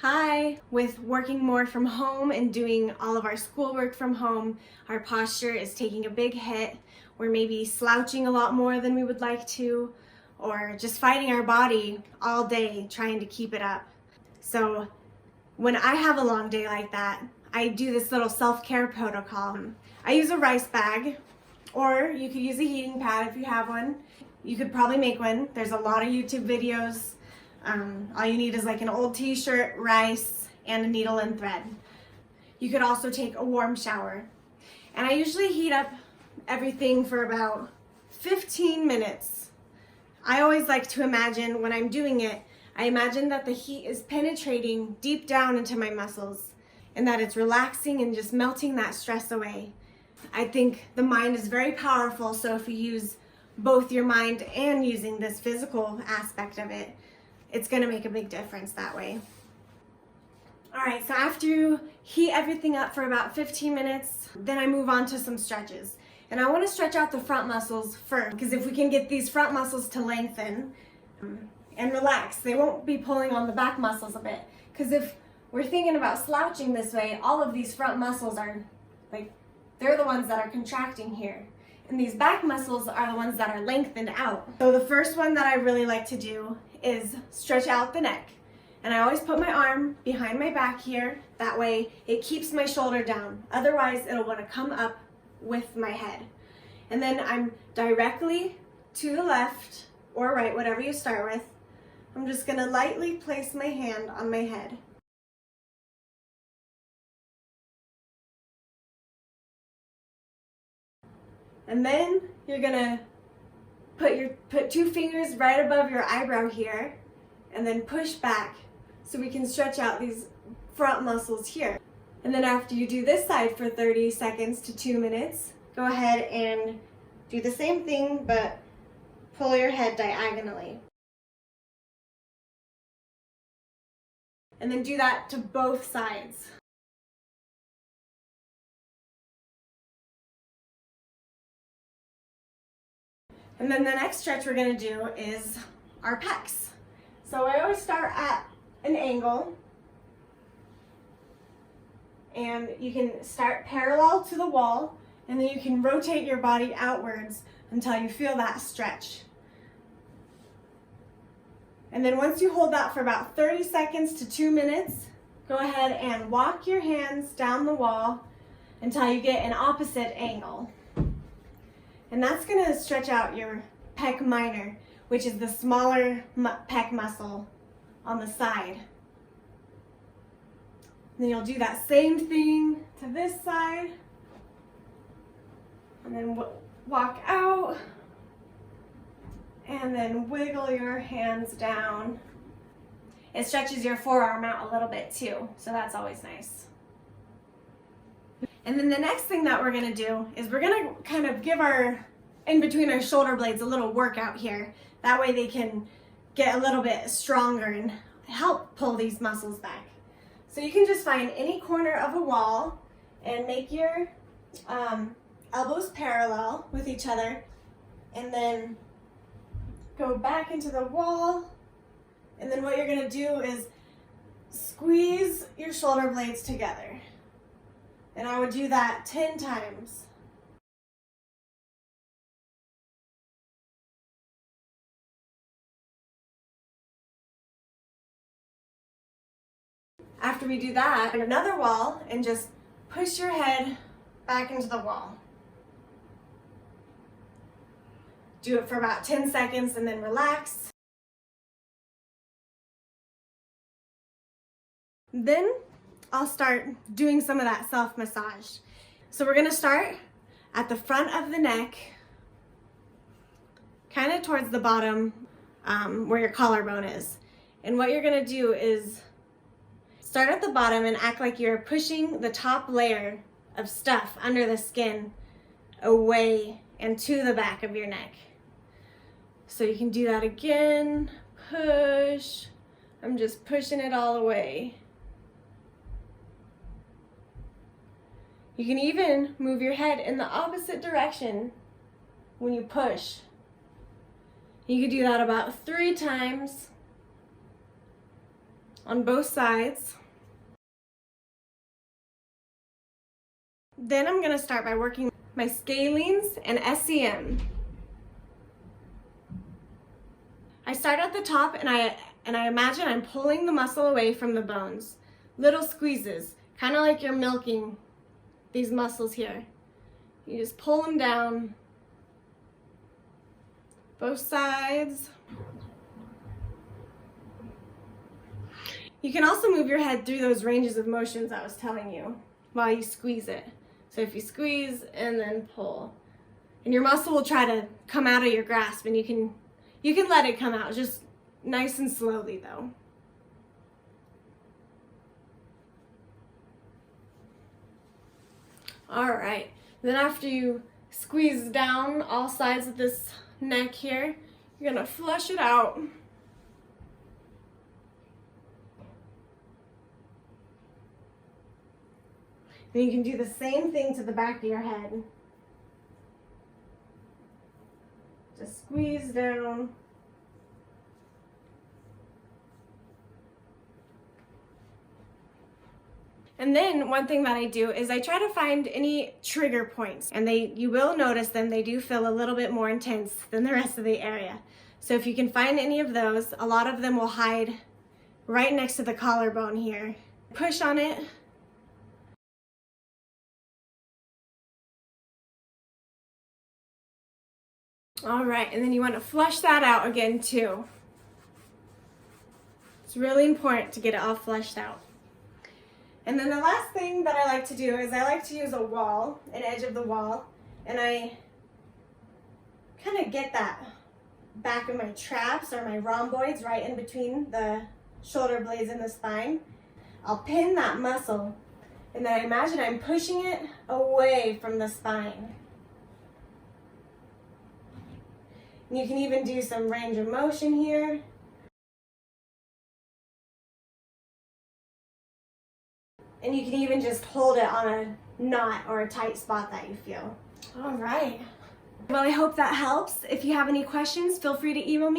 Hi! With working more from home and doing all of our schoolwork from home, our posture is taking a big hit. We're maybe slouching a lot more than we would like to, or just fighting our body all day trying to keep it up. So when I have a long day like that, I do this little self-care protocol. I use a rice bag, or you could use a heating pad if you have one. You could probably make one. There's a lot of YouTube videos. All you need is like an old t-shirt, rice, and a needle and thread. You could also take a warm shower. And I usually heat up everything for about 15 minutes. I always like to imagine when I'm doing it, I imagine that the heat is penetrating deep down into my muscles and that it's relaxing and just melting that stress away. I think the mind is very powerful, so if you use both your mind and using this physical aspect of it, it's gonna make a big difference that way. All right, so after you heat everything up for about 15 minutes, then I move on to some stretches. And I wanna stretch out the front muscles first, because if we can get these front muscles to lengthen and relax, they won't be pulling on the back muscles a bit. Because if we're thinking about slouching this way, all of these front muscles are they're the ones that are contracting here. And these back muscles are the ones that are lengthened out. So the first one that I really like to do is stretch out the neck. And I always put my arm behind my back here. That way it keeps my shoulder down. Otherwise it'll want to come up with my head. And then I'm directly to the left or right, whatever you start with. I'm just gonna lightly place my hand on my head. And then you're gonna put two fingers right above your eyebrow here and then push back so we can stretch out these front muscles here. And then after you do this side for 30 seconds to 2 minutes, go ahead and do the same thing but pull your head diagonally. And then do that to both sides. And then the next stretch we're gonna do is our pecs. So I always start at an angle, and you can start parallel to the wall, and then you can rotate your body outwards until you feel that stretch. And then once you hold that for about 30 seconds to 2 minutes, go ahead and walk your hands down the wall until you get an opposite angle. And that's gonna stretch out your pec minor, which is the smaller pec muscle on the side. Then you'll do that same thing to this side. And then walk out. And then wiggle your hands down. It stretches your forearm out a little bit too, so that's always nice. And then the next thing that we're gonna do is we're gonna kind of give in between our shoulder blades a little workout here. That way they can get a little bit stronger and help pull these muscles back. So you can just find any corner of a wall and make your elbows parallel with each other, and then go back into the wall. And then what you're gonna do is squeeze your shoulder blades together. And I would do that 10 times. After we do that, another wall, and just push your head back into the wall. Do it for about 10 seconds and then relax. Then I'll start doing some of that self-massage. So we're gonna start at the front of the neck, kind of towards the bottom where your collarbone is. And what you're gonna do is start at the bottom and act like you're pushing the top layer of stuff under the skin away and to the back of your neck. So you can do that again, push. I'm just pushing it all away. You can even move your head in the opposite direction when you push. You can do that about 3 times. on both sides. Then I'm going to start by working my scalenes and SCM. I start at the top and I imagine I'm pulling the muscle away from the bones. Little squeezes, kind of like you're milking these muscles here. You just pull them down, both sides. You can also move your head through those ranges of motions I was telling you while you squeeze it. So if you squeeze and then pull, and your muscle will try to come out of your grasp, and you can let it come out, just nice and slowly though. All right, then after you squeeze down all sides of this neck here, you're gonna flush it out. And you can do the same thing to the back of your head. Just squeeze down. And then one thing that I do is I try to find any trigger points, and you will notice them, they do feel a little bit more intense than the rest of the area. So if you can find any of those, a lot of them will hide right next to the collarbone here. Push on it. All right, and then you want to flush that out again too. It's really important to get it all flushed out. And then the last thing that I like to do is I like to use a wall, an edge of the wall, and I kind of get that back of my traps or my rhomboids right in between the shoulder blades and the spine. I'll pin that muscle, and then I imagine I'm pushing it away from the spine. And you can even do some range of motion here. And you can even just hold it on a knot or a tight spot that you feel. All right. Well, I hope that helps. If you have any questions, feel free to email me.